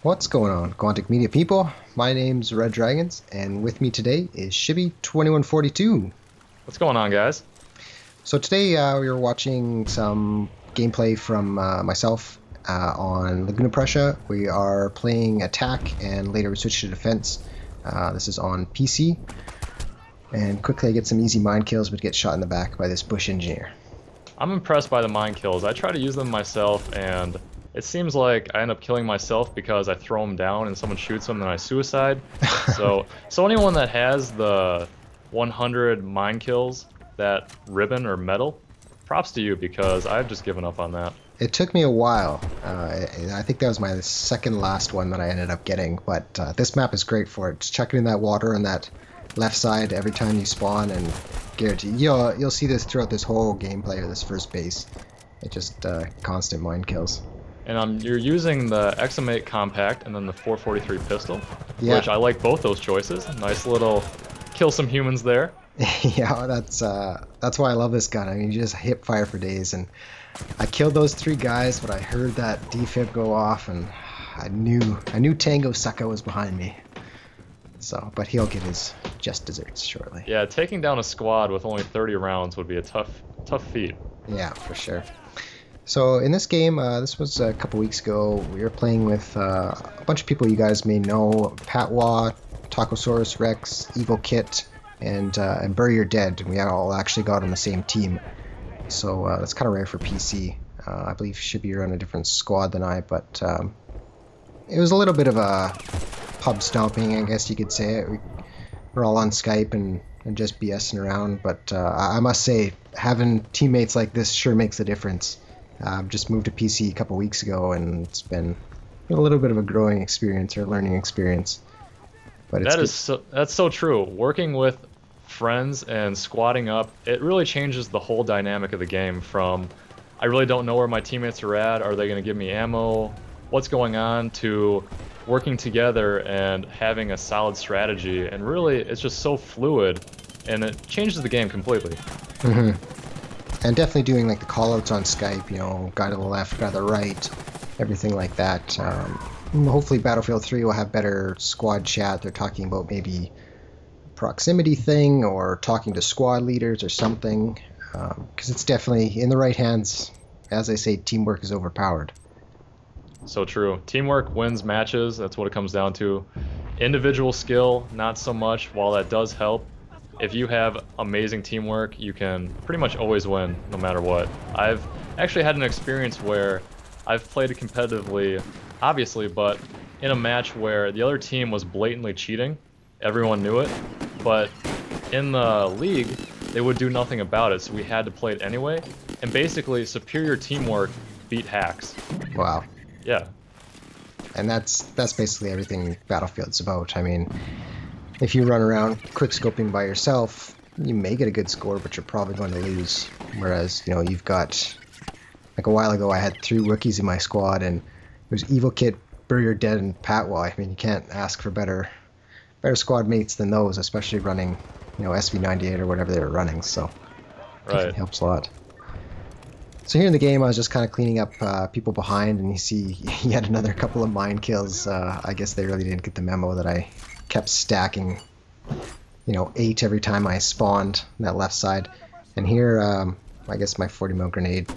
What's going on, Quantic Media people? My name's Red Dragons, and with me today is Shibby2142. What's going on, guys? So today we were watching some gameplay from myself on Laguna Presa. We are playing attack, and later we switch to defense. This is on PC. And quickly I get some easy mine kills, but get shot in the back by this bush engineer. I'm impressed by the mine kills. I try to use them myself, and it seems like I end up killing myself because I throw them down and someone shoots them and I suicide. So anyone that has the 100 mine kills, that ribbon or medal, props to you because I've just given up on that. It took me a while. I think that was my second last one that I ended up getting, but this map is great for it. Just checking in that water on that left side every time you spawn, and guarantee you'll see this throughout this whole gameplay of this first base. It just constant mine kills. And you're using the XM8 compact and then the 443 pistol, which I like both those choices. Nice little kill some humans there. Yeah, that's why I love this gun. I mean, you just hip fire for days, and I killed those 3 guys, but I heard that defib go off, and I knew Tango Sucka was behind me. So, but he'll get his just desserts shortly. Yeah, taking down a squad with only 30 rounds would be a tough feat. Yeah, for sure. So in this game, this was a couple weeks ago, we were playing with a bunch of people you guys may know: Patwa, Tacosaurus Rex, Evil Kit, and Bury Your Dead. We all actually got on the same team. So that's kind of rare for PC. I believe Shibby are on a different squad than I, but it was a little bit of a pub stomping, I guess you could say it. We're all on Skype and just BSing around, but I must say, having teammates like this sure makes a difference. Just moved to PC a couple weeks ago, and it's been a little bit of a growing experience or learning experience. But that's so true. Working with friends and squatting up, it really changes the whole dynamic of the game. From I really don't know where my teammates are at, are they going to give me ammo, what's going on, to working together and having a solid strategy. And really, it's just so fluid, and it changes the game completely. Mm-hmm. And definitely doing like the callouts on Skype, you know, guy to the left, guy to the right, everything like that. Hopefully Battlefield 3 will have better squad chat. They're talking about maybe proximity thing or talking to squad leaders or something, because it's definitely in the right hands. As I say, teamwork is overpowered. So true. Teamwork wins matches. That's what it comes down to. Individual skill, not so much. While that does help, if you have amazing teamwork, you can pretty much always win, no matter what. I've actually had an experience where I've played competitively, obviously, but in a match where the other team was blatantly cheating. Everyone knew it, but in the league, they would do nothing about it, so we had to play it anyway. And basically, superior teamwork beat hacks. Wow. Yeah. And that's basically everything Battlefield's about. I mean, if you run around quick scoping by yourself, you may get a good score, but you're probably going to lose. Whereas, you know, you've got, like a while ago, I had 3 rookies in my squad, and it was Evil Kid, Bury Your Dead, and Patwa. I mean, you can't ask for better squad mates than those, especially running, you know, SV98 or whatever they were running. So, right, it helps a lot. So here in the game, I was just kind of cleaning up people behind, and you see yet another couple of mine kills. I guess they really didn't get the memo that I kept stacking, you know, 8 every time I spawned on that left side. And here, I guess my 40 mil grenade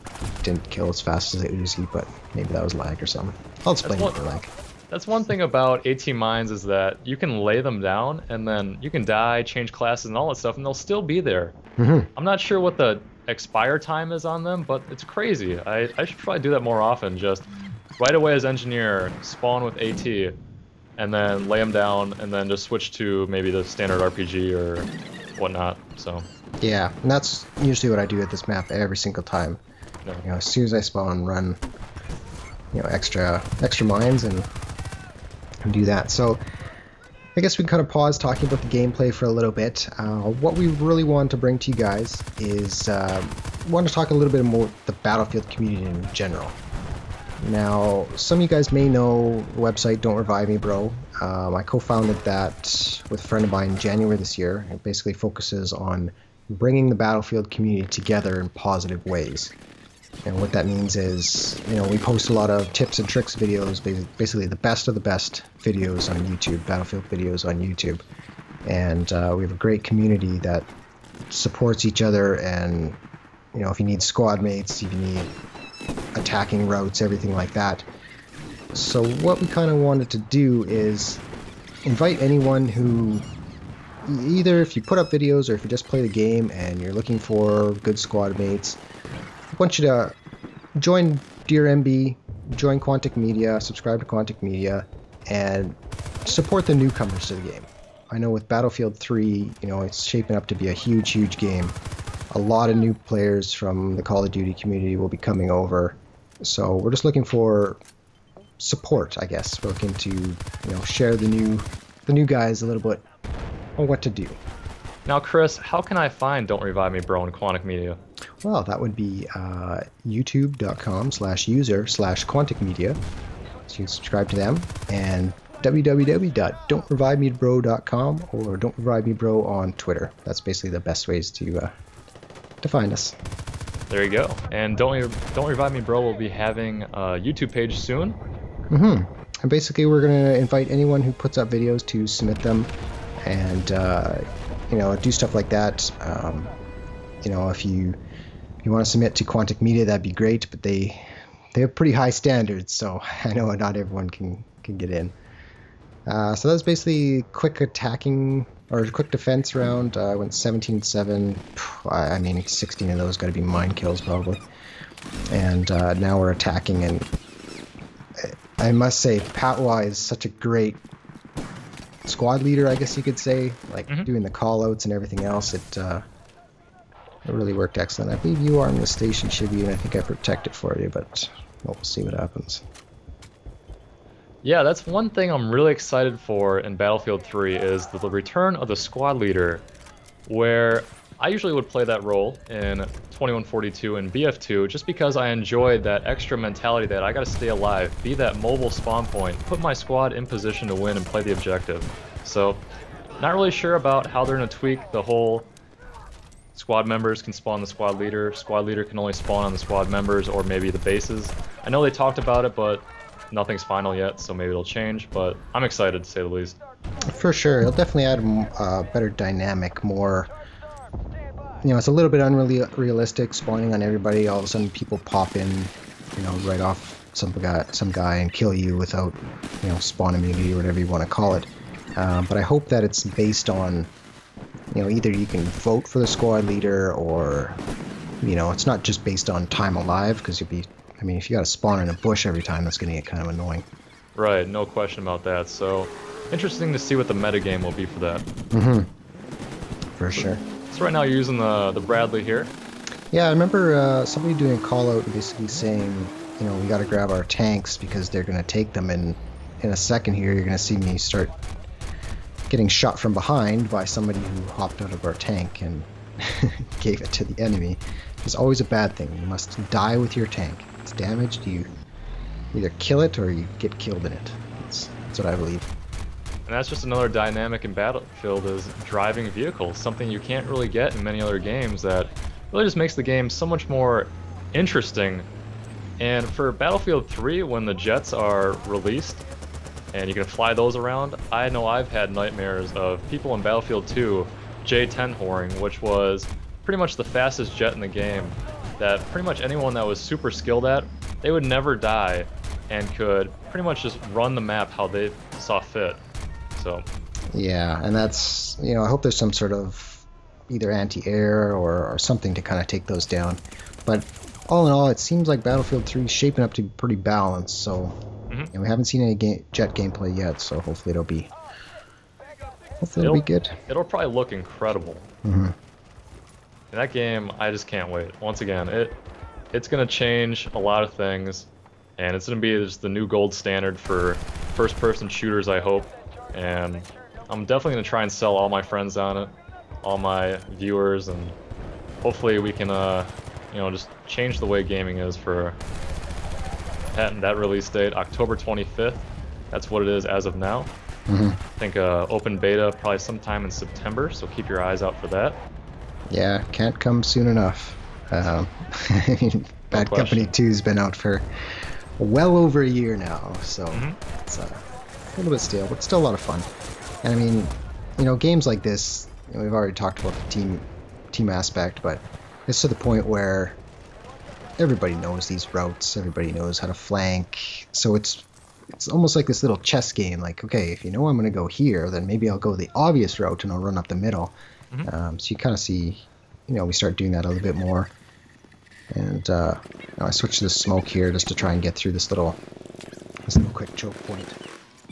didn't kill as fast as the Uzi, but maybe that was lag or something. I'll explain what the lag. That's one thing about AT mines, is that you can lay them down and then you can die, change classes and all that stuff, and they'll still be there. Mm-hmm. I'm not sure what the expire time is on them, but it's crazy. I should probably do that more often. Just right away as engineer, spawn with AT, and then lay them down, and then just switch to maybe the standard RPG or whatnot. So yeah, and that's usually what I do at this map every single time. Yeah. You know, as soon as I spawn, run, you know, extra mines and do that. So I guess we can kind of pause talking about the gameplay for a little bit. What we really want to bring to you guys is we want to talk a little bit more the Battlefield community in general. Now, some of you guys may know the website Don't Revive Me Bro. I co-founded that with a friend of mine in January this year. It basically focuses on bringing the Battlefield community together in positive ways. And what that means is, we post a lot of tips and tricks videos, basically the best of the best videos on YouTube, Battlefield videos on YouTube. And we have a great community that supports each other, and if you need squad mates, if you need attacking routes, everything like that. So what we kind of wanted to do is invite anyone who, either if you put up videos or if you just play the game and you're looking for good squad mates, I want you to join Dear MB, join Quantic Media, subscribe to Quantic Media, and support the newcomers to the game. I know with Battlefield 3, it's shaping up to be a huge, huge game. A lot of new players from the Call of Duty community will be coming over. So we're just looking for support, I guess. We're looking to, share the new guys a little bit on what to do. Now, Chris, how can I find Don't Revive Me Bro in Quantic Media? Well, that would be youtube.com/user/Quantic Media. So you can subscribe to them, and www.don'trevivemebro.com or Don't Revive Me Bro on Twitter. That's basically the best ways to find us. There you go. And Don't Revive Me Bro will be having a YouTube page soon. And basically we're going to invite anyone who puts up videos to submit them and, do stuff like that. If you want to submit to Quantic Media, that'd be great, but they have pretty high standards, so I know not everyone can get in. So that's basically quick attacking or quick defense round. I went 17-7. I mean, 16 of those got to be mine kills probably. And now we're attacking, and I must say, Patwa is such a great squad leader, I guess you could say. Like doing the call-outs and everything else, it really worked excellent. I believe you are in the station, Shibby, and I think I protected for you, but we'll see what happens. Yeah, that's one thing I'm really excited for in Battlefield 3 is the return of the squad leader, where I usually would play that role in 2142 and BF2 just because I enjoyed that extra mentality that I gotta stay alive, be that mobile spawn point, put my squad in position to win and play the objective. So, not really sure about how they're gonna tweak the whole squad members can spawn the squad leader can only spawn on the squad members or maybe the bases. I know they talked about it, but nothing's final yet, so maybe it'll change, but I'm excited to say the least. For sure, it'll definitely add a better dynamic, more, it's a little bit unrealistic spawning on everybody. All of a sudden people pop in, right off some guy and kill you without, spawn immunity or whatever you want to call it. But I hope that it's based on, either you can vote for the squad leader or, it's not just based on time alive, because if you got to spawn in a bush every time, that's going to get kind of annoying. Right, no question about that. So, interesting to see what the metagame will be for that. For sure. So right now you're using the Bradley here. Yeah, I remember somebody doing a call out and basically saying, we got to grab our tanks because they're going to take them, and in a second here you're going to see me start getting shot from behind by somebody who hopped out of our tank and gave it to the enemy. It's always a bad thing. You must die with your tank. It's damaged, you either kill it or you get killed in it. That's what I believe. And that's just another dynamic in Battlefield, is driving vehicles, something you can't really get in many other games that really just makes the game so much more interesting. And for Battlefield 3, when the jets are released and you can fly those around, I know I've had nightmares of people in Battlefield 2 J-10 whoring, which was pretty much the fastest jet in the game, that pretty much anyone that was super skilled at, they would never die and could pretty much just run the map how they saw fit. So yeah, and that's, I hope there's some sort of either anti-air or something to kind of take those down. But all in all, it seems like Battlefield 3 is shaping up to be pretty balanced. So we haven't seen any jet gameplay yet, so hopefully it'll be good. It'll probably look incredible. In that game, I just can't wait. Once again, it's gonna change a lot of things, and it's gonna be just the new gold standard for first-person shooters, I hope. And I'm definitely gonna try and sell all my friends on it, all my viewers, and hopefully we can, just change the way gaming is for that release date, October 25th. That's what it is as of now. I think open beta probably sometime in September, so keep your eyes out for that. Yeah, can't come soon enough. Bad Company 2's been out for well over a year now, so it's a little bit stale, but still a lot of fun. And I mean, you know, games like this, you know, we've already talked about the team aspect, but it's to the point where everybody knows these routes, everybody knows how to flank, so it's almost like this little chess game. Like, okay, if you know I'm going to go here, then maybe I'll go the obvious route and I'll run up the middle. So you kind of see, you know, we start doing that a little bit more. And you know, I switched to the smoke here just to try and get through this little quick choke point.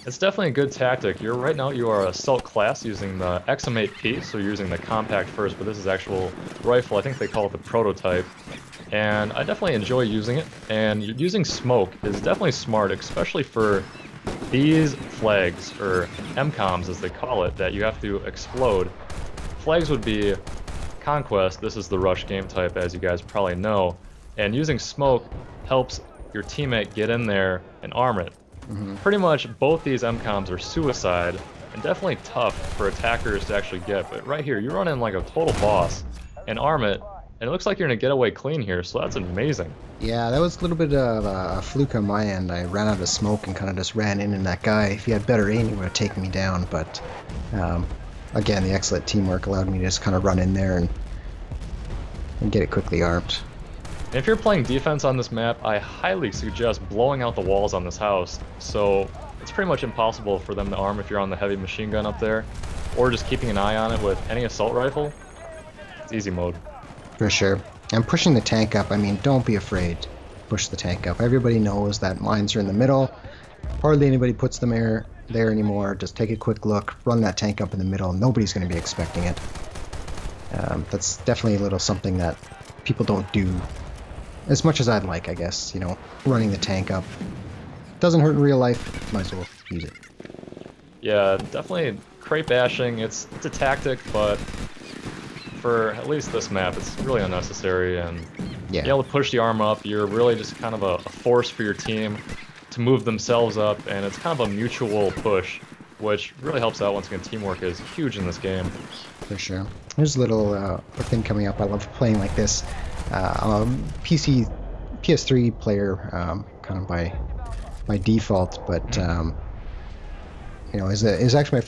It's definitely a good tactic. Right now you are assault class using the XM8P, so you're using the compact first, but this is actual rifle. I think they call it the prototype. And I definitely enjoy using it, and using smoke is definitely smart, especially for these flags, or MCOMs as they call it, that you have to explode. Flags would be Conquest. This is the rush game type, as you guys probably know, and using smoke helps your teammate get in there and arm it. Pretty much both these MCOMs are suicide, and definitely tough for attackers to actually get, but right here you run in like a total boss and arm it, and it looks like you're going to get away clean here, so that's amazing. Yeah, that was a little bit of a fluke on my end. I ran out of smoke and kind of just ran in, and that guy, if he had better aim, he would have taken me down. But again, the excellent teamwork allowed me to just kind of run in there and get it quickly armed. And if you're playing defense on this map, I highly suggest blowing out the walls on this house. So it's pretty much impossible for them to arm if you're on the heavy machine gun up there, or just keeping an eye on it with any assault rifle. It's easy mode. For sure. And pushing the tank up, I mean, don't be afraid. Push the tank up. Everybody knows that mines are in the middle. Hardly anybody puts them there anymore. Just take a quick look, run that tank up in the middle. Nobody's going to be expecting it. That's definitely a little something that people don't do as much as I'd like, I guess. You know, running the tank up. Doesn't hurt in real life. Might as well use it. Yeah, definitely crate bashing. It's a tactic, but for at least this map, it's really unnecessary, and being able to push the arm up, you're really just kind of a force for your team to move themselves up, and it's kind of a mutual push, which really helps out. Once again, teamwork is huge in this game. For sure. There's a little thing coming up. I love playing like this. PS3 player, kind of by default, but you know, is actually my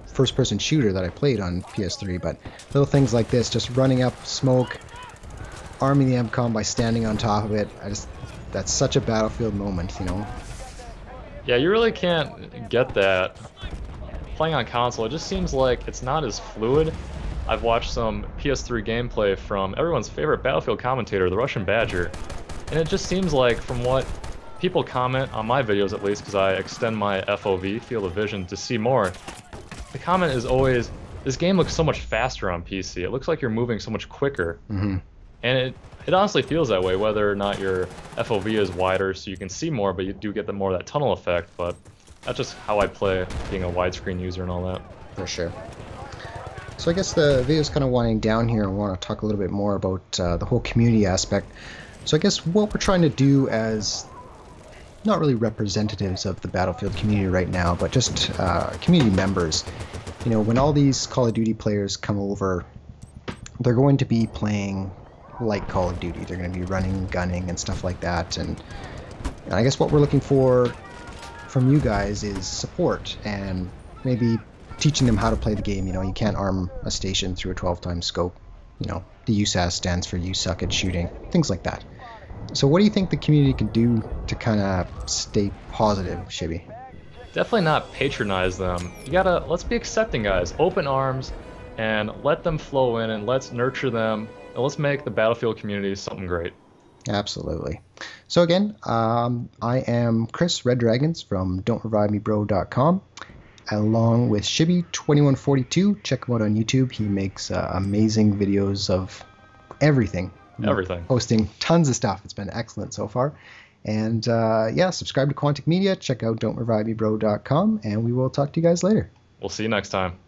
first-person shooter that I played on PS3, but little things like this, just running up smoke, arming the MCOM by standing on top of it, that's such a Battlefield moment, you know? Yeah, you really can't get that playing on console. It just seems like it's not as fluid. I've watched some PS3 gameplay from everyone's favorite Battlefield commentator, the Russian Badger, and it just seems like, from what people comment on my videos at least, because I extend my FOV, field of vision, to see more, the comment is always, this game looks so much faster on PC. It looks like you're moving so much quicker. And it honestly feels that way, whether or not your FOV is wider so you can see more, but you do get more of that tunnel effect. But that's just how I play, being a widescreen user and all that. For sure. So I guess the video's kind of winding down here. I want to talk a little bit more about the whole community aspect. So I guess what we're trying to do as not really representatives of the Battlefield community right now, but just community members. You know, when all these Call of Duty players come over, they're going to be playing like Call of Duty. They're going to be running, gunning, and stuff like that. And I guess what we're looking for from you guys is support and maybe teaching them how to play the game. You know, you can't arm a station through a 12-time scope. You know, the USAS stands for you suck at shooting, things like that. So what do you think the community can do to kind of stay positive, Shibby? Definitely not patronize them. You gotta, let's be accepting, guys. Open arms, and let them flow in, and let's nurture them, and let's make the Battlefield community something great. Absolutely. So again, I am Chris Red Dragons from Don'tReviveMeBro.com, along with Shibby2142. Check him out on YouTube. He makes amazing videos of everything. Everything. Posting tons of stuff. It's been excellent so far. And yeah, subscribe to Quantic Media. Check out Don'tReviveMeBro.com, and we will talk to you guys later. We'll see you next time.